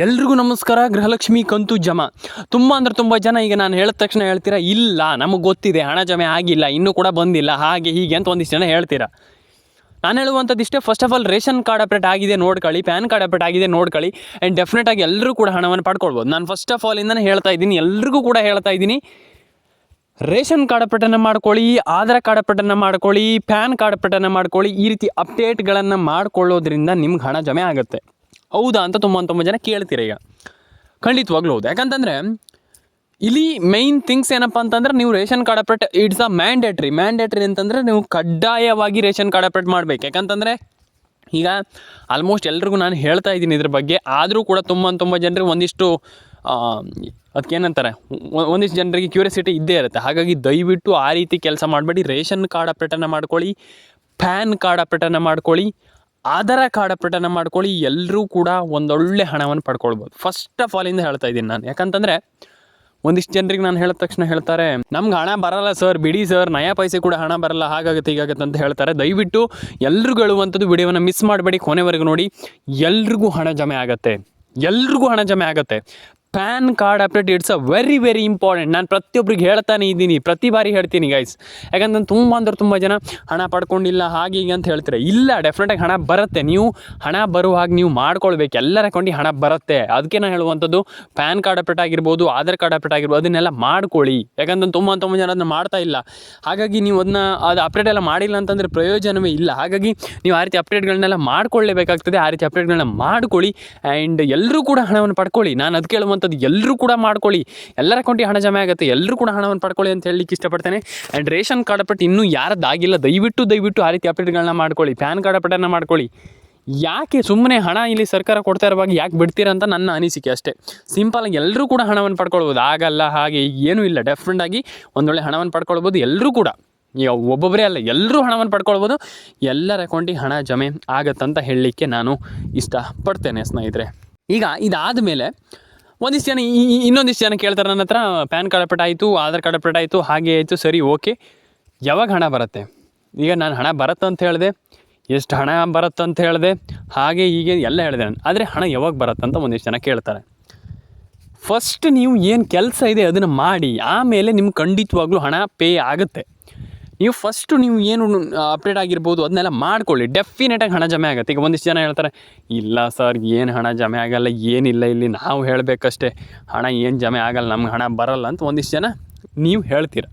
ಎಲ್ರಿಗೂ ನಮಸ್ಕಾರ. ಗೃಹಲಕ್ಷ್ಮಿ ಕಂತು ಜಮಾ ತುಂಬ ಅಂದರೆ ತುಂಬ ಜನ ಈಗ ನಾನು ಹೇಳಿದ ತಕ್ಷಣ ಹೇಳ್ತೀರಾ, ಇಲ್ಲ ನಮಗೆ ಗೊತ್ತಿದೆ ಹಣ ಜಮೆ ಆಗಿಲ್ಲ, ಇನ್ನೂ ಕೂಡ ಬಂದಿಲ್ಲ, ಹಾಗೆ ಹೀಗೆ ಅಂತ ಒಂದಿಷ್ಟು ಜನ ಹೇಳ್ತೀರಾ. ನಾನು ಹೇಳುವಂಥದ್ದು ಇಷ್ಟೇ, first of all ration card update ಆಗಿದೆ ನೋಡ್ಕೊಳ್ಳಿ, ಪ್ಯಾನ್ ಕಾರ್ಡ್ ಅಪ್ಡೇಟ್ ಆಗಿದೆ ನೋಡ್ಕೊಳ್ಳಿ. ಆ್ಯಂಡ್ ಡೆಫಿನೆಟಾಗಿ ಎಲ್ಲರೂ ಕೂಡ ಹಣವನ್ನು ಪಡ್ಕೊಳ್ಬೋದು. ನಾನು ಫಸ್ಟ್ ಆಫ್ ಆಲ್ ಇಂದನೇ ಹೇಳ್ತಾ ಇದ್ದೀನಿ, ಎಲ್ರಿಗೂ ಕೂಡ ಹೇಳ್ತಾ ಇದ್ದೀನಿ, ರೇಷನ್ ಕಾರ್ಡ್ ಅಪ್ಡೇಟನ್ನು ಮಾಡ್ಕೊಳ್ಳಿ, ಆಧಾರ್ ಕಾರ್ಡ್ ಅಪ್ಡೇಟನ್ನು ಮಾಡ್ಕೊಳ್ಳಿ, ಪ್ಯಾನ್ ಕಾರ್ಡ್ ಅಪ್ಡೇಟನ್ನು ಮಾಡ್ಕೊಳ್ಳಿ. ಈ ರೀತಿ ಅಪ್ಡೇಟ್ಗಳನ್ನು ಮಾಡ್ಕೊಳ್ಳೋದ್ರಿಂದ ನಿಮ್ಗೆ ಹಣ ಜಮೆ ಆಗುತ್ತೆ. ಹೌದಾ ಅಂತ ತುಂಬ ಜನ ಕೇಳ್ತೀರ. ಈಗ ಖಂಡಿತವಾಗ್ಲೂ ಹೌದು. ಯಾಕಂತಂದರೆ ಇಲ್ಲಿ ಮೈನ್ ಥಿಂಗ್ಸ್ ಏನಪ್ಪ ಅಂತಂದ್ರೆ, ನೀವು ration card update it's a mandatory ಅಂತಂದರೆ ನೀವು ಕಡ್ಡಾಯವಾಗಿ ರೇಷನ್ ಕಾರ್ಡ್ ಅಪ್ಡೇಟ್ ಮಾಡಬೇಕು. ಯಾಕಂತಂದರೆ ಈಗ ಆಲ್ಮೋಸ್ಟ್ ಎಲ್ರಿಗೂ ನಾನು ಹೇಳ್ತಾ ಇದ್ದೀನಿ ಇದ್ರ ಬಗ್ಗೆ, ಆದರೂ ಕೂಡ ತುಂಬ ಜನರಿಗೆ ಒಂದಿಷ್ಟು ಅದಕ್ಕೇನಂತಾರೆ, ಒಂದಿಷ್ಟು ಜನರಿಗೆ ಕ್ಯೂರಿಯಾಸಿಟಿ ಇದ್ದೇ ಇರುತ್ತೆ. ಹಾಗಾಗಿ ದಯವಿಟ್ಟು ಆ ರೀತಿ ಕೆಲಸ ಮಾಡಬೇಡಿ. ರೇಷನ್ ಕಾರ್ಡ್ ಅಪ್ಡೇಟನ್ನು ಮಾಡ್ಕೊಳ್ಳಿ, ಪ್ಯಾನ್ ಕಾರ್ಡ್ ಅಪ್ಡೇಟನ್ನು ಮಾಡ್ಕೊಳ್ಳಿ, ಆಧಾರ್ ಕಾರ್ಡ್ ಅಪ್ಡೇಟನ್ನು ಮಾಡ್ಕೊಳ್ಳಿ. ಎಲ್ಲರೂ ಕೂಡ ಒಂದೊಳ್ಳೆ ಹಣವನ್ನು ಪಡ್ಕೊಳ್ಬೋದು. ಫಸ್ಟ್ ಆಫ್ ಆಲ್ ಇಂದ ಹೇಳ್ತಾ ಇದ್ದೀನಿ ನಾನು. ಯಾಕಂತಂದರೆ ಒಂದಿಷ್ಟು ಜನರಿಗೆ ನಾನು ಹೇಳಿದ ತಕ್ಷಣ ಹೇಳ್ತಾರೆ, ನಮ್ಗೆ ಹಣ ಬರಲ್ಲ ಸರ್, ಬಿಡಿ ಸರ್, ನಯಾ ಪೈಸೆ ಕೂಡ ಹಣ ಬರಲ್ಲ, ಹಾಗಾಗುತ್ತೆ ಹೀಗಾಗುತ್ತೆ ಅಂತ ಹೇಳ್ತಾರೆ. ದಯವಿಟ್ಟು ಎಲ್ರಿಗೂ ಹೇಳುವಂಥದ್ದು, ವಿಡಿಯೋವನ್ನು ಮಿಸ್ ಮಾಡಬೇಡಿ, ಕೊನೆವರೆಗೂ ನೋಡಿ. ಎಲ್ರಿಗೂ ಹಣ ಜಮೆ ಆಗುತ್ತೆ. PAN card update it's a very important. ನಾನು ಪ್ರತಿಯೊಬ್ಬರಿಗೆ ಹೇಳ್ತಾನೆ ಇದ್ದೀನಿ, ಪ್ರತಿ ಬಾರಿ ಹೇಳ್ತೀನಿ ಗೈಸ್. ಯಾಕಂದ್ರೆ ತುಂಬ ಜನ ಹಣ ಪಡ್ಕೊಂಡಿಲ್ಲ ಹಾಗೆ ಹೀಗೆ ಅಂತ ಹೇಳ್ತಾರೆ. ಇಲ್ಲ, ಡೆಫಿನೆಟಾಗಿ ಹಣ ಬರುತ್ತೆ. ನೀವು ಹಣ ಬರುವ ಹಾಗೆ ನೀವು ಮಾಡ್ಕೊಳ್ಬೇಕು. ಎಲ್ಲರ ಅಕೌಂಟಿಗೆ ಹಣ ಬರುತ್ತೆ. ಅದಕ್ಕೆ ನಾನು ಹೇಳುವಂಥದ್ದು, ಪ್ಯಾನ್ ಕಾರ್ಡ್ ಅಪ್ಡೇಟ್ ಆಗಿರ್ಬೋದು, ಆಧಾರ್ ಕಾರ್ಡ್ ಅಪ್ಡೇಟ್ ಆಗಿರ್ಬೋದು, ಅದನ್ನೆಲ್ಲ ಮಾಡ್ಕೊಳ್ಳಿ. ಯಾಕಂದ್ರೆ ತುಂಬ ಜನ ಅದನ್ನು ಮಾಡ್ತಾ ಇಲ್ಲ. ಹಾಗಾಗಿ ನೀವು ಅದು ಅಪ್ಡೇಟ್ ಎಲ್ಲ ಮಾಡಿಲ್ಲ ಅಂತಂದರೆ ಪ್ರಯೋಜನವೇ ಇಲ್ಲ. ಹಾಗಾಗಿ ನೀವು ಆ ರೀತಿ ಅಪ್ಡೇಟ್ಗಳನ್ನೆಲ್ಲ ಮಾಡ್ಕೊಳ್ಳೇಬೇಕಾಗ್ತದೆ. ಆ ರೀತಿ ಅಪ್ಡೇಟ್ಗಳನ್ನ ಮಾಡ್ಕೊಳ್ಳಿ. ಆ್ಯಂಡ್ ಎಲ್ಲರೂ ಕೂಡ ಹಣವನ್ನು ಪಡ್ಕೊಳ್ಳಿ. ನಾನು ಅದಕ್ಕೆ ಹೇಳುವಂಥದ್ದು, ಎಲ್ಲರೂ ಕೂಡ ಮಾಡ್ಕೊಳ್ಳಿ. ಎಲ್ಲರ ಅಕೌಂಟಿಗೆ ಹಣ ಜಮೆ ಆಗುತ್ತೆ. ಎಲ್ಲರೂ ಕೂಡ ಹಣವನ್ನು ಪಡ್ಕೊಳ್ಳಿ ಅಂತ ಹೇಳಲಿಕ್ಕೆ ಇಷ್ಟಪಡ್ತೇನೆ. ಆ್ಯಂಡ್ ರೇಷನ್ ಕಾರ್ಡ್ ಅಪ್ಡೇಟ್ ಇನ್ನೂ ಯಾರದ್ದಾಗಿಲ್ಲ, ದಯವಿಟ್ಟು ಆ ರೀತಿ ಅಪ್ಡೇಟ್ಗಳನ್ನ ಮಾಡ್ಕೊಳ್ಳಿ. ಪ್ಯಾನ್ ಕಾರ್ಡ್ ಅಪ್ಡೇಟನ್ನು ಮಾಡ್ಕೊಳ್ಳಿ. ಯಾಕೆ ಸುಮ್ಮನೆ ಹಣ ಇಲ್ಲಿ ಸರ್ಕಾರ ಕೊಡ್ತಾ ಇರುವಾಗ ಯಾಕೆ ಬಿಡ್ತೀರ ಅಂತ ನನ್ನ ಅನಿಸಿಕೆ ಅಷ್ಟೇ. ಸಿಂಪಲಾಗಿ ಎಲ್ಲರೂ ಕೂಡ ಹಣವನ್ನು ಪಡ್ಕೊಳ್ಬೋದು. ಆಗಲ್ಲ ಹಾಗೆ ಏನೂ ಇಲ್ಲ, ಡೆಫಿನೆಟಾಗಿ ಒಂದೊಳ್ಳೆ ಹಣವನ್ನು ಪಡ್ಕೊಳ್ಬೋದು. ಎಲ್ಲರೂ ಕೂಡ, ಈಗ ಒಬ್ಬೊಬ್ಬರೇ ಅಲ್ಲ, ಎಲ್ಲರೂ ಹಣವನ್ನು ಪಡ್ಕೊಳ್ಬೋದು. ಎಲ್ಲರ ಅಕೌಂಟಿಗೆ ಹಣ ಜಮೆ ಆಗತ್ತಂತ ಹೇಳಲಿಕ್ಕೆ ನಾನು ಇಷ್ಟಪಡ್ತೇನೆ ಸ್ನೇಹಿತರೆ. ಈಗ ಇದಾದ ಮೇಲೆ ಒಂದಿಷ್ಟು ಜನ ಇನ್ನೊಂದಿಷ್ಟು ಜನ ಕೇಳ್ತಾರೆ ನನ್ನ ಹತ್ರ, ಪ್ಯಾನ್ ಕಾರ್ಡ್ ಅಪ್ಡೇಟ್ ಆಯಿತು, ಆಧಾರ್ ಕಾರ್ಡ್ ಅಪ್ಡೇಟ್ ಆಯಿತು, ಹಾಗೆ ಆಯಿತು, ಸರಿ ಓಕೆ, ಯಾವಾಗ ಹಣ ಬರುತ್ತೆ? ಈಗ ನಾನು ಹಣ ಬರುತ್ತಂತ ಹೇಳಿದೆ, ಎಷ್ಟು ಹಣ ಬರುತ್ತಂತ ಹೇಳಿದೆ, ಹಾಗೆ ಹೀಗೆ ಎಲ್ಲ ಹೇಳಿದೆ ನಾನು. ಆದರೆ ಹಣ ಯಾವಾಗ ಬರುತ್ತಂತ ಒಂದಿಷ್ಟು ಜನ ಕೇಳ್ತಾರೆ. ಫಸ್ಟ್ ನೀವು ಏನು ಕೆಲಸ ಇದೆ ಅದನ್ನು ಮಾಡಿ, ಆಮೇಲೆ ನಿಮ್ಗೆ ಖಂಡಿತವಾಗ್ಲೂ ಹಣ ಪೇ ಆಗುತ್ತೆ. ನೀವು ಫಸ್ಟು ನೀವು ಏನು ಅಪ್ಡೇಟ್ ಆಗಿರ್ಬೋದು ಅದನ್ನೆಲ್ಲ ಮಾಡ್ಕೊಳ್ಳಿ, ಡೆಫಿನೆಟಾಗಿ ಹಣ ಜಮೆ ಆಗುತ್ತೆ. ಈಗ ಒಂದಿಷ್ಟು ಜನ ಹೇಳ್ತಾರೆ, ಇಲ್ಲ ಸರ್ ಏನು ಹಣ ಜಮೆ ಆಗಲ್ಲ, ಏನಿಲ್ಲ, ಇಲ್ಲಿ ನಾವು ಹೇಳಬೇಕಷ್ಟೇ, ಹಣ ಏನು ಜಮೆ ಆಗಲ್ಲ, ನಮ್ಗೆ ಹಣ ಬರಲ್ಲ ಅಂತ ಒಂದಿಷ್ಟು ಜನ ನೀವು ಹೇಳ್ತೀರ.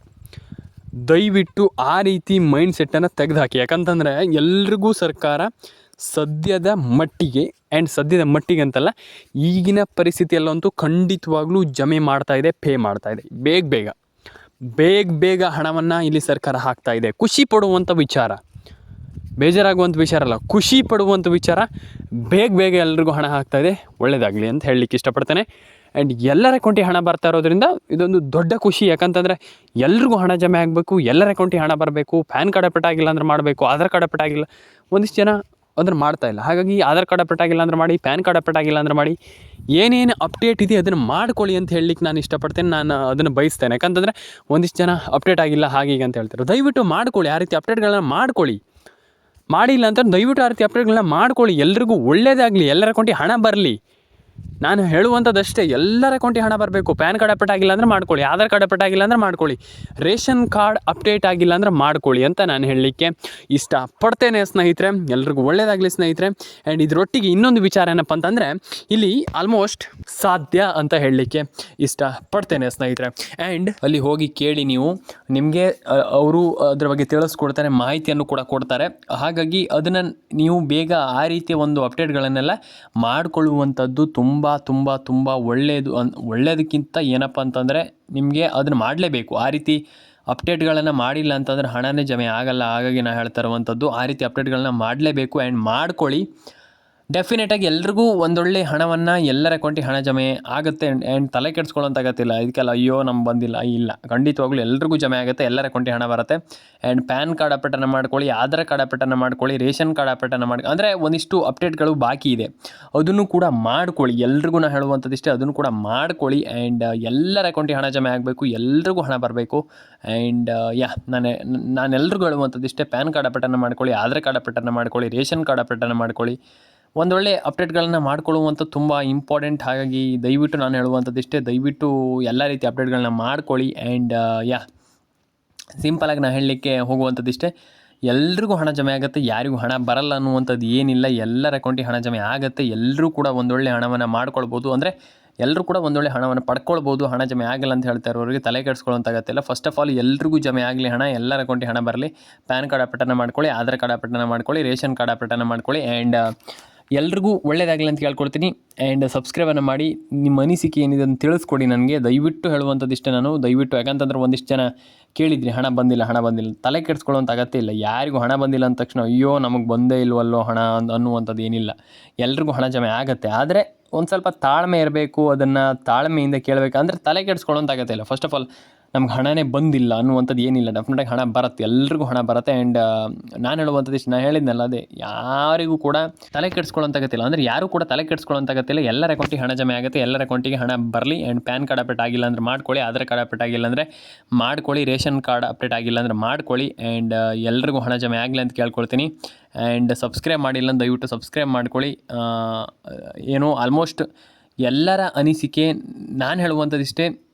ದಯವಿಟ್ಟು ಆ ರೀತಿ ಮೈಂಡ್ ಸೆಟ್ಟನ್ನು ತೆಗೆದುಹಾಕಿ. ಯಾಕಂತಂದರೆ ಎಲ್ರಿಗೂ ಸರ್ಕಾರ ಸದ್ಯದ ಮಟ್ಟಿಗೆ ಅಂತಲ್ಲ, ಈಗಿನ ಪರಿಸ್ಥಿತಿಯಲ್ಲಂತೂ ಖಂಡಿತವಾಗ್ಲೂ ಜಮೆ ಮಾಡ್ತಾಯಿದೆ, ಪೇ ಮಾಡ್ತಾಯಿದೆ. ಬೇಗ ಹಣವನ್ನು ಇಲ್ಲಿ ಸರ್ಕಾರ ಹಾಕ್ತಾ ಇದೆ. ಖುಷಿ ಪಡುವಂಥ ವಿಚಾರ, ಬೇಜಾರಾಗುವಂಥ ವಿಚಾರ ಅಲ್ಲ, ಖುಷಿ ಪಡುವಂಥ ವಿಚಾರ. ಬೇಗ ಎಲ್ರಿಗೂ ಹಣ ಹಾಕ್ತಾಯಿದೆ, ಒಳ್ಳೆಯದಾಗಲಿ ಅಂತ ಹೇಳಲಿಕ್ಕೆ ಇಷ್ಟಪಡ್ತೇನೆ. ಆ್ಯಂಡ್ ಎಲ್ಲರ ಅಕೌಂಟಿಗೆ ಹಣ ಬರ್ತಾ ಇರೋದ್ರಿಂದ ಇದೊಂದು ದೊಡ್ಡ ಖುಷಿ. ಯಾಕಂತಂದರೆ ಎಲ್ರಿಗೂ ಹಣ ಜಮೆ ಆಗಬೇಕು, ಎಲ್ಲರ ಅಕೌಂಟಿಗೆ ಹಣ ಬರಬೇಕು. ಪ್ಯಾನ್ ಕಾರ್ಡ್ ಅಪ್ಡೇಟ್ ಆಗಿಲ್ಲ ಅಂದ್ರೆ ಮಾಡಬೇಕು, ಆಧಾರ್ ಕಾರ್ಡ್ ಅಪ್ಡೇಟ್ ಆಗಿಲ್ಲ, ಒಂದಿಷ್ಟು ಜನ ಅದನ್ನು ಮಾಡ್ತಾಯಿಲ್ಲ. ಹಾಗಾಗಿ ಆಧಾರ್ ಕಾರ್ಡ್ ಅಪ್ಡೇಟ್ ಆಗಿಲ್ಲ ಅಂದ್ರೆ ಮಾಡಿ, ಪ್ಯಾನ್ ಕಾರ್ಡ್ ಅಪ್ಡೇಟ್ ಆಗಿಲ್ಲ ಅಂದ್ರೆ ಮಾಡಿ. ಏನೇನು ಅಪ್ಡೇಟ್ ಇದೆ ಅದನ್ನು ಮಾಡ್ಕೊಳ್ಳಿ ಅಂತ ಹೇಳಲಿಕ್ಕೆ ನಾನು ಇಷ್ಟಪಡ್ತೇನೆ, ನಾನು ಅದನ್ನು ಬಯಸ್ತೇನೆ. ಯಾಕಂತಂದರೆ ಒಂದಿಷ್ಟು ಜನ ಅಪ್ಡೇಟ್ ಆಗಿಲ್ಲ ಹಾಗೆ ಹೀಗೆ ಅಂತ ಹೇಳ್ತಾರೆ. ದಯವಿಟ್ಟು ಮಾಡ್ಕೊಳ್ಳಿ, ಆ ರೀತಿ ಅಪ್ಡೇಟ್ಗಳನ್ನ ಮಾಡ್ಕೊಳ್ಳಿ. ಮಾಡಿಲ್ಲ ಅಂತ ದಯವಿಟ್ಟು ಆ ರೀತಿ ಅಪ್ಡೇಟ್ಗಳನ್ನ ಮಾಡ್ಕೊಳ್ಳಿ. ಎಲ್ರಿಗೂ ಒಳ್ಳೆಯದಾಗಲಿ, ಎಲ್ಲರ ಅಕೌಂಟಿಗೆ ಹಣ ಬರಲಿ. ನಾನು ಹೇಳುವಂಥದ್ದಷ್ಟೇ, ಎಲ್ಲರ ಅಕೌಂಟಿಗೆ ಹಣ ಬರಬೇಕು. ಪ್ಯಾನ್ ಕಾರ್ಡ್ ಅಪ್ಡೇಟ್ ಆಗಿಲ್ಲ ಅಂದರೆ ಮಾಡ್ಕೊಳ್ಳಿ, ಆಧಾರ್ ಕಾರ್ಡ್ ಅಪ್ಡೇಟ್ ಆಗಿಲ್ಲ ಅಂದರೆ ಮಾಡ್ಕೊಳ್ಳಿ, ರೇಷನ್ ಕಾರ್ಡ್ ಅಪ್ಡೇಟ್ ಆಗಿಲ್ಲ ಅಂದರೆ ಮಾಡ್ಕೊಳ್ಳಿ ಅಂತ ನಾನು ಹೇಳಲಿಕ್ಕೆ ಇಷ್ಟಪಡ್ತೇನೆ ಸ್ನೇಹಿತರೆ. ಎಲ್ರಿಗೂ ಒಳ್ಳೆಯದಾಗಲಿ ಸ್ನೇಹಿತರೆ. ಆ್ಯಂಡ್ ಇದರೊಟ್ಟಿಗೆ ಇನ್ನೊಂದು ವಿಚಾರ ಏನಪ್ಪ ಅಂತಂದರೆ, ಇಲ್ಲಿ ಆಲ್ಮೋಸ್ಟ್ ಸಾಧ್ಯ ಅಂತ ಹೇಳಲಿಕ್ಕೆ ಇಷ್ಟಪಡ್ತೇನೆ ಸ್ನೇಹಿತರೆ. ಆ್ಯಂಡ್ ಅಲ್ಲಿ ಹೋಗಿ ಕೇಳಿ, ನಿಮಗೆ ಅವರು ಅದರ ಬಗ್ಗೆ ತಿಳಿಸ್ಕೊಡ್ತಾರೆ, ಮಾಹಿತಿಯನ್ನು ಕೂಡ ಕೊಡ್ತಾರೆ. ಹಾಗಾಗಿ ಅದನ್ನು ನೀವು ಬೇಗ ಆ ರೀತಿಯ ಒಂದು ಅಪ್ಡೇಟ್ಗಳನ್ನೆಲ್ಲ ಮಾಡಿಕೊಳ್ಳುವಂಥದ್ದು ತುಂಬ ಒಳ್ಳೆಯದಕ್ಕಿಂತ ಏನಪ್ಪ ಅಂತಂದರೆ, ನಿಮಗೆ ಅದನ್ನು ಮಾಡಲೇಬೇಕು. ಆ ರೀತಿ ಅಪ್ಡೇಟ್ಗಳನ್ನು ಮಾಡಿಲ್ಲ ಅಂತಂದರೆ ಹಣನೇ ಜಮೆ ಆಗಲ್ಲ. ಹಾಗಾಗಿ ನಾನು ಹೇಳ್ತಾ ಇರುವಂಥದ್ದು, ಆ ರೀತಿ ಅಪ್ಡೇಟ್ಗಳನ್ನ ಮಾಡಲೇಬೇಕು. ಆ್ಯಂಡ್ ಮಾಡ್ಕೊಳ್ಳಿ. ಡೆಫಿನೆಟಾಗಿ ಎಲ್ರಿಗೂ ಒಂದೊಳ್ಳೆ ಹಣವನ್ನು, ಎಲ್ಲರ ಅಕೌಂಟಿಗೆ ಹಣ ಜಮೆ ಆಗುತ್ತೆ. ಆ್ಯಂಡ್ ತಲೆ ಕೆಡಿಸ್ಕೊಳ್ಳೋಂತಾಗತ್ತಿಲ್ಲ ಇದಕ್ಕೆಲ್ಲ, ಅಯ್ಯೋ ನಮ್ಗೆ ಬಂದಿಲ್ಲ, ಇಲ್ಲ, ಖಂಡಿತವಾಗ್ಲೂ ಎಲ್ರಿಗೂ ಜಮೆ ಆಗುತ್ತೆ, ಎಲ್ಲರ ಅಕೌಂಟಿಗೆ ಹಣ ಬರುತ್ತೆ. ಆ್ಯಂಡ್ ಪ್ಯಾನ್ ಕಾರ್ಡ್ ಅಪ್ಡೇಟನ್ನು ಮಾಡ್ಕೊಳ್ಳಿ, ಆಧಾರ್ ಕಾರ್ಡ್ ಅಪ್ಡೇಟನ್ನು ಮಾಡ್ಕೊಳ್ಳಿ, ರೇಷನ್ ಕಾರ್ಡ್ ಅಪ್ಡೇಟನ್ನು ಅಂದರೆ ಒಂದಿಷ್ಟು ಅಪ್ಡೇಟ್ಗಳು ಬಾಕಿ ಇದೆ, ಅದನ್ನು ಕೂಡ ಮಾಡ್ಕೊಳ್ಳಿ. ಎಲ್ರಿಗೂ ನಾನು ಹೇಳುವಂಥದ್ದು ಇಷ್ಟೇ, ಅದನ್ನು ಕೂಡ ಮಾಡ್ಕೊಳ್ಳಿ. ಆ್ಯಂಡ್ ಎಲ್ಲರ ಅಕೌಂಟಿಗೆ ಹಣ ಜಮೆ ಆಗಬೇಕು, ಎಲ್ರಿಗೂ ಹಣ ಬರಬೇಕು. ಆ್ಯಂಡ್ ನಾನು ಎಲ್ರಿಗೂ ಹೇಳುವಂಥದ್ದು ಇಷ್ಟೇ, ಪ್ಯಾನ್ ಕಾರ್ಡ್ ಅಪ್ಡೇಟನ್ನು ಮಾಡ್ಕೊಳ್ಳಿ, ಆಧಾರ್ ಕಾರ್ಡ್ ಅಪ್ಡೇಟನ್ನು ಮಾಡ್ಕೊಳ್ಳಿ, ರೇಷನ್ ಕಾರ್ಡ್ ಅಪ್ಡೇಟನ್ನು ಮಾಡ್ಕೊಳ್ಳಿ, ಒಂದೊಳ್ಳೆ ಅಪ್ಡೇಟ್ಗಳನ್ನ ಮಾಡ್ಕೊಳ್ಳುವಂಥ ತುಂಬ ಇಂಪಾರ್ಟೆಂಟ್. ಹಾಗಾಗಿ ದಯವಿಟ್ಟು ನಾನು ಹೇಳುವಂಥದ್ದು ಇಷ್ಟೇ, ದಯವಿಟ್ಟು ಎಲ್ಲ ರೀತಿ ಅಪ್ಡೇಟ್ಗಳನ್ನ ಮಾಡ್ಕೊಳ್ಳಿ. ಆ್ಯಂಡ್ ಸಿಂಪಲಾಗಿ ನಾನು ಹೇಳಲಿಕ್ಕೆ ಹೋಗುವಂಥದ್ದು ಇಷ್ಟೇ, ಎಲ್ರಿಗೂ ಹಣ ಜಮೆ ಆಗುತ್ತೆ, ಯಾರಿಗೂ ಹಣ ಬರಲ್ಲ ಅನ್ನುವಂಥದ್ದು ಏನಿಲ್ಲ. ಎಲ್ಲರ ಅಕೌಂಟಿಗೆ ಹಣ ಜಮೆ ಆಗುತ್ತೆ, ಎಲ್ಲರೂ ಕೂಡ ಒಂದೊಳ್ಳೆ ಹಣವನ್ನು ಮಾಡ್ಕೊಳ್ಬೋದು. ಅಂದರೆ ಎಲ್ಲರೂ ಕೂಡ ಒಂದೊಳ್ಳೆ ಹಣವನ್ನು ಪಡ್ಕೊಳ್ಬೋದು. ಹಣ ಜಮೆ ಆಗಿಲ್ಲ ಅಂತ ಹೇಳ್ತಾ ಇರೋರಿಗೆ ತಲೆ ಕೆಡಿಸ್ಕೊಳ್ಳೋಂತಾಗತ್ತಿಲ್ಲ. ಫಸ್ಟ್ ಆಫ್ ಆಲ್ ಎಲ್ರಿಗೂ ಜಮೆ ಆಗಲಿ ಹಣ, ಎಲ್ಲರ ಅಕೌಂಟಿಗೆ ಹಣ ಬರಲಿ. ಪ್ಯಾನ್ ಕಾರ್ಡ್ ಅಪ್ಡೇಟನ್ನು ಮಾಡ್ಕೊಳ್ಳಿ, ಆಧಾರ್ ಕಾರ್ಡ್ ಅಪ್ಡೇಟನ್ನು ಮಾಡ್ಕೊಳ್ಳಿ, ರೇಷನ್ ಕಾರ್ಡ್ ಅಪ್ಡೇಟನ್ನು ಮಾಡ್ಕೊಳ್ಳಿ. ಆ್ಯಂಡ್ ಎಲ್ರಿಗೂ ಒಳ್ಳೆಯದಾಗಲಿ ಅಂತ ಕೇಳ್ಕೊಳ್ತೀನಿ. ಆ್ಯಂಡ್ ಸಬ್ಸ್ಕ್ರೈಬನ್ನು ಮಾಡಿ, ನಿಮ್ಮ ಅನಿಸಿಕೆ ಏನಿದೆ ಅಂತ ತಿಳಿಸ್ಕೊಡಿ ನನಗೆ. ದಯವಿಟ್ಟು ಹೇಳುವಂಥದ್ದು ಇಷ್ಟೇ ನಾನು, ದಯವಿಟ್ಟು. ಯಾಕಂತಂದ್ರೆ ಒಂದಿಷ್ಟು ಜನ ಕೇಳಿದ್ರಿ ಹಣ ಬಂದಿಲ್ಲ, ತಲೆ ಕೆಡಿಸ್ಕೊಳ್ಳೋಂಥ ಅಗತ್ಯ ಇಲ್ಲ. ಯಾರಿಗೂ ಹಣ ಬಂದಿಲ್ಲ ಅಂದ ತಕ್ಷಣ ಅಯ್ಯೋ ನಮಗೆ ಬಂದೇ ಇಲ್ವಲ್ಲೋ ಹಣ ಅನ್ನುವಂಥದ್ದು ಏನಿಲ್ಲ. ಎಲ್ರಿಗೂ ಹಣ ಜಮೆ ಆಗುತ್ತೆ. ಆದರೆ ಒಂದು ಸ್ವಲ್ಪ ತಾಳ್ಮೆ ಇರಬೇಕು, ಅದನ್ನು ತಾಳ್ಮೆಯಿಂದ ಕೇಳಬೇಕು. ಅಂದರೆ ತಲೆ ಕೆಡಿಸ್ಕೊಳ್ಳೋಂಥ ಅಗತ್ಯ ಇಲ್ಲ. ಫಸ್ಟ್ ಆಫ್ ಆಲ್ ನಮ್ಗೆ ಹಣನೇ ಬಂದಿಲ್ಲ ಅನ್ನುವಂಥದ್ದು ಏನಿಲ್ಲ, ಡೆಫಿನೆಟಾಗಿ ಹಣ ಬರುತ್ತೆ, ಎಲ್ರಿಗೂ ಹಣ ಬರುತ್ತೆ. ಆ್ಯಂಡ್ ನಾನು ಹೇಳುವಂಥದ್ದು ಇಷ್ಟು, ನಾನು ಹೇಳಿದ್ನಲ್ಲ ಅದೇ, ಯಾರಿಗೂ ಕೂಡ ತಲೆ ಕೆಡಿಸ್ಕೊಳ್ಳೋಂತಾಗತ್ತಿಲ್ಲ. ಅಂದರೆ ಯಾರೂ ಕೂಡ ತಲೆ ಕೆಡಿಸ್ಕೊಳ್ಳೋಂತಾಗತ್ತಿಲ್ಲ. ಎಲ್ಲರ ಅಕೌಂಟಿಗೆ ಹಣ ಜಮೆ ಆಗುತ್ತೆ, ಎಲ್ಲರ ಅಕೌಂಟಿಗೆ ಹಣ ಬರಲಿ. ಆ್ಯಂಡ್ ಪ್ಯಾನ್ ಕಾರ್ಡ್ ಅಪ್ಡೇಟ್ ಆಗಿಲ್ಲ ಅಂದರೆ ಮಾಡ್ಕೊಳ್ಳಿ, ಆಧಾರ್ ಕಾರ್ಡ್ ಅಪ್ಡೇಟ್ ಆಗಿಲ್ಲ ಅಂದರೆ ಮಾಡ್ಕೊಳ್ಳಿ, ರೇಷನ್ ಕಾರ್ಡ್ ಅಪ್ಡೇಟ್ ಆಗಿಲ್ಲ ಅಂದರೆ ಮಾಡ್ಕೊಳ್ಳಿ. ಆ್ಯಂಡ್ ಎಲ್ರಿಗೂ ಹಣ ಜಮೆ ಆಗಲಿ ಅಂತ ಕೇಳ್ಕೊಳ್ತೀನಿ. ಆ್ಯಂಡ್ ಸಬ್ಸ್ಕ್ರೈಬ್ ಮಾಡಿಲ್ಲ ಅಂತ ದಯವಿಟ್ಟು ಸಬ್ಸ್ಕ್ರೈಬ್ ಮಾಡ್ಕೊಳ್ಳಿ. ಏನು ಆಲ್ಮೋಸ್ಟ್ ಎಲ್ಲರ ಅನಿಸಿಕೆ, ನಾನು ಹೇಳುವಂಥದ್ದು ಇಷ್ಟೇ,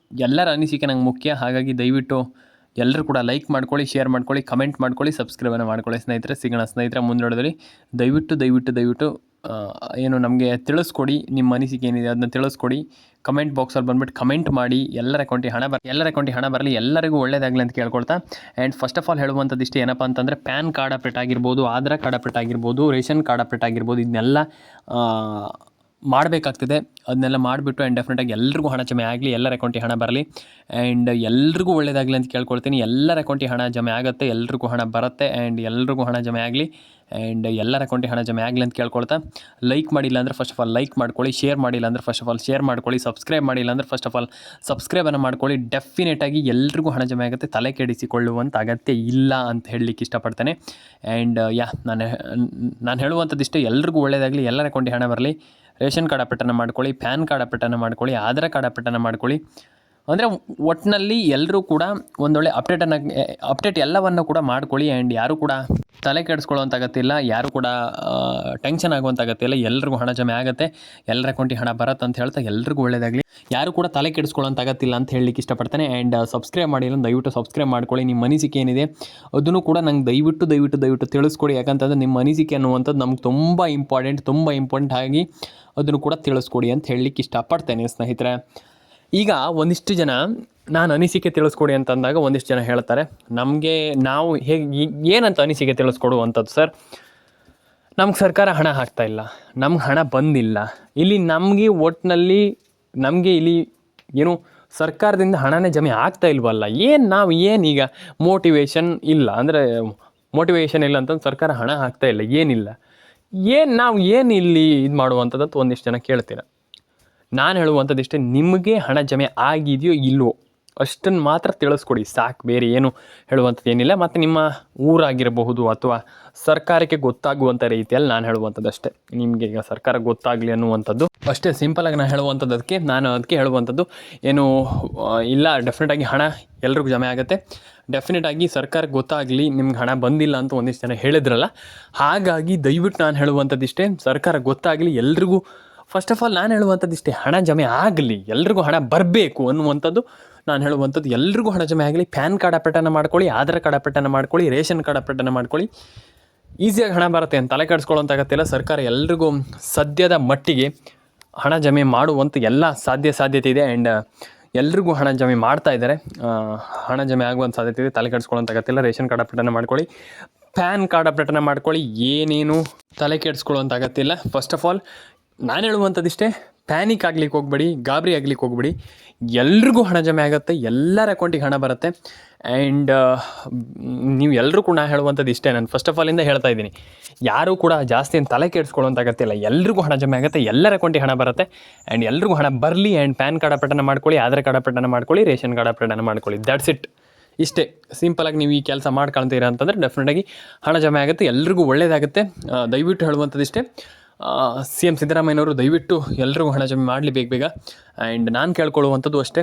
ಎಲ್ಲರ ಅನಿಸಿಕೆ ನಂಗೆ ಮುಖ್ಯ. ಹಾಗಾಗಿ ದಯವಿಟ್ಟು ಎಲ್ಲರೂ ಕೂಡ ಲೈಕ್ ಮಾಡ್ಕೊಳ್ಳಿ, ಶೇರ್ ಮಾಡ್ಕೊಳ್ಳಿ, ಕಮೆಂಟ್ ಮಾಡ್ಕೊಳ್ಳಿ, ಸಬ್ಸ್ಕ್ರೈಬನ್ನು ಮಾಡ್ಕೊಳ್ಳಿ. ಸ್ನೇಹಿತರೆ, ಸಿಗೋಣ ಸ್ನೇಹಿತರೆ ಮುಂದೋಡೋದ್ರಲ್ಲಿ. ದಯವಿಟ್ಟು ಏನು ನಮಗೆ ತಿಳಿಸ್ಕೊಡಿ, ನಿಮ್ಮ ಅನಿಸಿಕೆ ಏನಿದೆ ಅದನ್ನ ತಿಳಿಸ್ಕೊಡಿ. ಕಮೆಂಟ್ ಬಾಕ್ಸಲ್ಲಿ ಬಂದುಬಿಟ್ಟು ಕಮೆಂಟ್ ಮಾಡಿ. ಎಲ್ಲರ ಅಕೌಂಟಿಗೆ ಹಣ ಬರಲಿ, ಎಲ್ಲರಿಗೂ ಒಳ್ಳೆಯದಾಗಲಿ ಅಂತ ಕೇಳ್ಕೊಳ್ತಾ. ಆ್ಯಂಡ್ ಫಸ್ಟ್ ಆಫ್ ಆಲ್ ಹೇಳುವಂಥದ್ದು ಇಷ್ಟೇ, ಏನಪ್ಪ ಅಂತಂದರೆ ಪ್ಯಾನ್ ಕಾರ್ಡ್ ಅಪ್ಡೇಟ್ ಆಗಿರ್ಬೋದು, ಆಧಾರ್ ಕಾರ್ಡ್ ಅಪ್ಡೇಟ್ ಆಗಿರ್ಬೋದು, ರೇಷನ್ ಕಾರ್ಡ್ ಅಪ್ಡೇಟ್ ಆಗಿರ್ಬೋದು, ಇದನ್ನೆಲ್ಲ ಮಾಡಬೇಕಾಗ್ತದೆ. ಅದನ್ನೆಲ್ಲ ಮಾಡಿಬಿಟ್ಟು ಆ್ಯಂಡ್ ಡೆಫಿನೆಟಾಗಿ ಎಲ್ರಿಗೂ ಹಣ ಜಮೆ ಆಗಲಿ, ಎಲ್ಲರ ಅಕೌಂಟಿಗೆ ಹಣ ಬರಲಿ. ಆ್ಯಂಡ್ ಎಲ್ರಿಗೂ ಒಳ್ಳೆಯದಾಗಲಿ ಅಂತ ಕೇಳ್ಕೊಳ್ತೀನಿ. ಎಲ್ಲರ ಅಕೌಂಟಿಗೆ ಹಣ ಜಮೆ ಆಗುತ್ತೆ, ಎಲ್ರಿಗೂ ಹಣ ಬರುತ್ತೆ. ಆ್ಯಂಡ್ ಎಲ್ರಿಗೂ ಹಣ ಜಮೆ ಆಗಲಿ. ಆ್ಯಂಡ್ ಎಲ್ಲರ ಅಕೌಂಟಿಗೆ ಹಣ ಜಮೆ ಆಗಲಿ ಅಂತ ಕೇಳ್ಕೊಳ್ತಾ, ಲೈಕ್ ಮಾಡಿಲ್ಲ ಅಂದರೆ ಫಸ್ಟ್ ಆಫ್ ಆಲ್ ಲೈಕ್ ಮಾಡ್ಕೊಳ್ಳಿ, ಶೇರ್ ಮಾಡಿಲ್ಲ ಅಂದರೆ ಫಸ್ಟ್ ಆಫ್ ಆಲ್ ಶೇರ್ ಮಾಡ್ಕೊಳ್ಳಿ, ಸಬ್ಸ್ಕ್ರೈಬ್ ಮಾಡಿಲ್ಲ ಅಂದರೆ ಫಸ್ಟ್ ಆಫ್ ಆಲ್ ಸಬ್ಸ್ಕ್ರೈಬನ್ನು ಮಾಡ್ಕೊಳ್ಳಿ. ಡೆಫಿನೆಟಾಗಿ ಎಲ್ರಿಗೂ ಹಣ ಜಮೆ ಆಗುತ್ತೆ, ತಲೆ ಕೆಡಿಸಿಕೊಳ್ಳುವಂಥ ಅಗತ್ಯ ಇಲ್ಲ ಅಂತ ಹೇಳಲಿಕ್ಕೆ ಇಷ್ಟಪಡ್ತೇನೆ. ಆ್ಯಂಡ್ ನಾನು ಹೇಳುವಂಥದ್ದು ಇಷ್ಟೇ, ಎಲ್ರಿಗೂ ಒಳ್ಳೆಯದಾಗಲಿ, ಎಲ್ಲರ ಅಕೌಂಟಿಗೆ ಹಣ ಬರಲಿ. ರೇಷನ್ ಕಾರ್ಡ್ ಅಪ್ಡೇಟನ್ನು ಮಾಡ್ಕೊಳ್ಳಿ, ಪ್ಯಾನ್ ಕಾರ್ಡ್ ಅಪ್ಡೇಟನ್ನು ಮಾಡ್ಕೊಳ್ಳಿ, ಆಧಾರ್ ಕಾರ್ಡ್ ಅಪ್ಡೇಟನ್ನು ಮಾಡ್ಕೊಳ್ಳಿ. ಅಂದರೆ ಒಟ್ಟಿನಲ್ಲಿ ಎಲ್ಲರೂ ಕೂಡ ಒಂದೊಳ್ಳೆ ಅಪ್ಡೇಟ್ ಎಲ್ಲವನ್ನು ಕೂಡ ಮಾಡ್ಕೊಳ್ಳಿ. ಆ್ಯಂಡ್ ಯಾರೂ ಕೂಡ ತಲೆ ಕೆಡಿಸ್ಕೊಳ್ಳೋಂಥ ಅಗತ್ಯ, ಯಾರೂ ಕೂಡ ಟೆನ್ಷನ್ ಆಗುವಂಥ ಅಗತ್ಯ ಇಲ್ಲ. ಎಲ್ರಿಗೂ ಹಣ ಜಮೆ ಆಗುತ್ತೆ, ಎಲ್ಲರ ಅಕೌಂಟಿಗೆ ಹಣ ಬರುತ್ತೆ ಅಂತ ಹೇಳ್ತಾ ಎಲ್ರಿಗೂ ಒಳ್ಳೆಯದಾಗಲಿ. ಯಾರೂ ಕೂಡ ತಲೆ ಕೆಡಿಸ್ಕೊಳ್ಳೋಂಥ ಅಗತ್ಯ ಅಂತ ಹೇಳಲಿಕ್ಕೆ ಇಷ್ಟಪಡ್ತೇನೆ. ಆ್ಯಂಡ್ ಸಬ್ಸ್ಕ್ರೈಬ್ ಮಾಡಿಲ್ಲ ದಯವಿಟ್ಟು ಸಬ್ಸ್ಕ್ರೈಬ್ ಮಾಡ್ಕೊಳ್ಳಿ. ನಿಮ್ಮ ಅನಿಸಿಕೆ ಏನಿದೆ ಅದನ್ನು ಕೂಡ ನಂಗೆ ದಯವಿಟ್ಟು ತಿಳಿಸ್ಕೊಡಿ. ಯಾಕಂತಂದರೆ ನಿಮ್ಮ ಅನಿಸಿಕೆ ಅನ್ನುವಂಥದ್ದು ನಮ್ಗೆ ತುಂಬ ಇಂಪಾರ್ಟೆಂಟ್ ಆಗಿ ಅದನ್ನು ಕೂಡ ತಿಳಿಸ್ಕೊಡಿ ಅಂತ ಹೇಳಲಿಕ್ಕೆ ಇಷ್ಟಪಡ್ತೇನೆ ಸ್ನೇಹಿತರೆ. ಈಗ ಒಂದಿಷ್ಟು ಜನ ನಾನು ಅನಿಸಿಕೆ ತಿಳಿಸ್ಕೊಡಿ ಅಂತಂದಾಗ ಒಂದಿಷ್ಟು ಜನ ಹೇಳ್ತಾರೆ, ನಾವು ಹೇಗೆ ಏನಂತ ಅನಿಸಿಕೆ ತಿಳಿಸ್ಕೊಡುವಂಥದ್ದು ಸರ್, ನಮ್ಗೆ ಸರ್ಕಾರ ಹಣ ಹಾಕ್ತಾಯಿಲ್ಲ, ನಮ್ಗೆ ಹಣ ಬಂದಿಲ್ಲ, ಇಲ್ಲಿ ನಮಗೆ ಇಲ್ಲಿ ಏನು ಸರ್ಕಾರದಿಂದ ಹಣನೇ ಜಮೆ ಆಗ್ತಾ ಇಲ್ವಲ್ಲ, ಏನೀಗ ಮೋಟಿವೇಶನ್ ಇಲ್ಲ ಅಂತಂದು ಸರ್ಕಾರ ಹಣ ಹಾಕ್ತಾ ಇಲ್ಲ, ಏನಿಲ್ಲ, ನಾವು ಇಲ್ಲಿ ಇದು ಮಾಡುವಂಥದ್ದು ಒಂದಿಷ್ಟು ಜನ ಕೇಳ್ತೀರ. ನಾನು ಹೇಳುವಂಥದ್ದು ಇಷ್ಟೇ, ನಿಮಗೆ ಹಣ ಜಮೆ ಆಗಿದೆಯೋ ಇಲ್ವೋ ಅಷ್ಟನ್ನು ಮಾತ್ರ ತಿಳಿಸ್ಕೊಡಿ ಸಾಕು, ಬೇರೆ ಏನು ಹೇಳುವಂಥದ್ದು ಏನಿಲ್ಲ. ಮತ್ತು ನಿಮ್ಮ ಊರಾಗಿರಬಹುದು ಅಥವಾ ಸರ್ಕಾರಕ್ಕೆ ಗೊತ್ತಾಗುವಂಥ ರೀತಿಯಲ್ಲಿ ನಾನು ಹೇಳುವಂಥದ್ದು ಅಷ್ಟೇ. ನಿಮಗೆ ಈಗ ಸರ್ಕಾರ ಗೊತ್ತಾಗಲಿ ಅನ್ನುವಂಥದ್ದು ಅಷ್ಟೇ ಸಿಂಪಲಾಗಿ ನಾನು ಹೇಳುವಂಥದ್ದು. ಅದಕ್ಕೆ ಹೇಳುವಂಥದ್ದು ಏನು ಇಲ್ಲ, ಡೆಫಿನೆಟಾಗಿ ಹಣ ಎಲ್ರಿಗೂ ಜಮೆ ಆಗುತ್ತೆ. ಡೆಫಿನೆಟಾಗಿ ಸರ್ಕಾರಕ್ಕೆ ಗೊತ್ತಾಗಲಿ ನಿಮ್ಗೆ ಹಣ ಬಂದಿಲ್ಲ ಅಂತ ಒಂದಿಷ್ಟು ಜನ ಹೇಳಿದ್ರಲ್ಲ, ಹಾಗಾಗಿ ದಯವಿಟ್ಟು ನಾನು ಹೇಳುವಂಥದ್ದು ಇಷ್ಟೇ, ಸರ್ಕಾರ ಗೊತ್ತಾಗಲಿ ಎಲ್ರಿಗೂ. ಫಸ್ಟ್ ಆಫ್ ಆಲ್ ನಾನು ಹೇಳುವಂಥದ್ದು ಇಷ್ಟೇ, ಹಣ ಜಮೆ ಆಗಲಿ, ಎಲ್ರಿಗೂ ಹಣ ಬರಬೇಕು ಅನ್ನುವಂಥದ್ದು ನಾನು ಹೇಳುವಂಥದ್ದು. ಎಲ್ರಿಗೂ ಹಣ ಜಮೆ ಆಗಲಿ. ಪ್ಯಾನ್ ಕಾರ್ಡ್ ಅಪ್ಡೇಟನ್ನು ಮಾಡ್ಕೊಳ್ಳಿ, ಆಧಾರ್ ಕಾರ್ಡ್ ಅಪ್ಡೇಟನ್ನು ಮಾಡ್ಕೊಳ್ಳಿ, ರೇಷನ್ ಕಾರ್ಡ್ ಅಪ್ಡೇಟನ್ನು ಮಾಡ್ಕೊಳ್ಳಿ. ಈಸಿಯಾಗಿ ಹಣ ಬರುತ್ತೆ ಅಂತ ತಲೆ ಕೆಡಿಸ್ಕೊಳ್ಳೋಂತಾಗತ್ತಿಲ್ಲ. ಸರ್ಕಾರ ಎಲ್ರಿಗೂ ಸದ್ಯದ ಮಟ್ಟಿಗೆ ಹಣ ಜಮೆ ಮಾಡುವಂಥ ಎಲ್ಲ ಸಾಧ್ಯತೆ ಇದೆ. ಆ್ಯಂಡ್ ಎಲ್ರಿಗೂ ಹಣ ಜಮೆ ಮಾಡ್ತಾ ಇದ್ದಾರೆ, ಹಣ ಜಮೆ ಆಗುವಂಥ ಸಾಧ್ಯತೆ ಇದೆ. ತಲೆ ಕೆಡಿಸ್ಕೊಳ್ಳೋಂತಾಗತ್ತಿಲ್ಲ. ರೇಷನ್ ಕಾರ್ಡ್ ಅಪ್ಡೇಟನ್ನು ಮಾಡ್ಕೊಳ್ಳಿ, ಪ್ಯಾನ್ ಕಾರ್ಡ್ ಅಪ್ಡೇಟನ್ನು ಮಾಡ್ಕೊಳ್ಳಿ, ಏನೇನು ತಲೆ ಕೆಡಿಸ್ಕೊಳ್ಳೋಂಥ ಅಗತ್ಯ ಇಲ್ಲ. ಫಸ್ಟ್ ಆಫ್ ಆಲ್ ನಾನು ಹೇಳುವಂಥದ್ದು ಇಷ್ಟೇ, ಪ್ಯಾನಿಕ್ ಆಗ್ಲಿಕ್ಕೆ ಹೋಗ್ಬೇಡಿ, ಗಾಬರಿ ಆಗ್ಲಿಕ್ಕೆ ಹೋಗ್ಬೇಡಿ. ಎಲ್ರಿಗೂ ಹಣ ಜಮೆ ಆಗುತ್ತೆ, ಎಲ್ಲರ ಅಕೌಂಟಿಗೆ ಹಣ ಬರುತ್ತೆ. ಆ್ಯಂಡ್ ನೀವು ಎಲ್ಲರೂ ಕೂಡ ಹೇಳುವಂಥದ್ದು ಇಷ್ಟೇ, ನಾನು ಫಸ್ಟ್ ಆಫ್ ಆಲಿಂದ ಹೇಳ್ತಾ ಇದ್ದೀನಿ, ಯಾರೂ ಕೂಡ ಜಾಸ್ತಿ ತಲೆ ಕೆಡಿಸ್ಕೊಳ್ಳೋಂಥ ಅಗತ್ಯ ಇಲ್ಲ. ಎಲ್ರಿಗೂ ಹಣ ಜಮೆ ಆಗುತ್ತೆ, ಎಲ್ಲರ ಅಕೌಂಟಿಗೆ ಹಣ ಬರುತ್ತೆ. ಆ್ಯಂಡ್ ಎಲ್ರಿಗೂ ಹಣ ಬರಲಿ. ಆ್ಯಂಡ್ ಪ್ಯಾನ್ ಕಾರ್ಡ್ ಅಪ್ಡೇಟನ್ನು ಮಾಡ್ಕೊಳ್ಳಿ, ಆಧಾರ್ ಕಾರ್ಡ್ ಅಪ್ಡೇಟನ್ನು ಮಾಡ್ಕೊಳ್ಳಿ, ರೇಷನ್ ಕಾರ್ಡ್ ಅಪ್ಡೇಟನ್ನು ಮಾಡ್ಕೊಳ್ಳಿ. That's it. ಇಷ್ಟೇ ಸಿಂಪಲಾಗಿ ನೀವು ಈ ಕೆಲಸ ಮಾಡ್ಕೊಳ್ತೀರಾ ಅಂತಂದರೆ ಡೆಫಿನೆಟಾಗಿ ಹಣ ಜಮೆ ಆಗುತ್ತೆ, ಎಲ್ರಿಗೂ ಒಳ್ಳೆಯದಾಗುತ್ತೆ. ದಯವಿಟ್ಟು ಹೇಳುವಂಥದ್ದು ಇಷ್ಟೇ, CM ಸಿದ್ದರಾಮಯ್ಯನವರು ದಯವಿಟ್ಟು ಎಲ್ರಿಗೂ ಹಣ ಜಮೆ ಮಾಡಲಿ ಬೇಗ. ಆ್ಯಂಡ್ ನಾನು ಕೇಳ್ಕೊಳ್ಳುವಂಥದ್ದು ಅಷ್ಟೇ,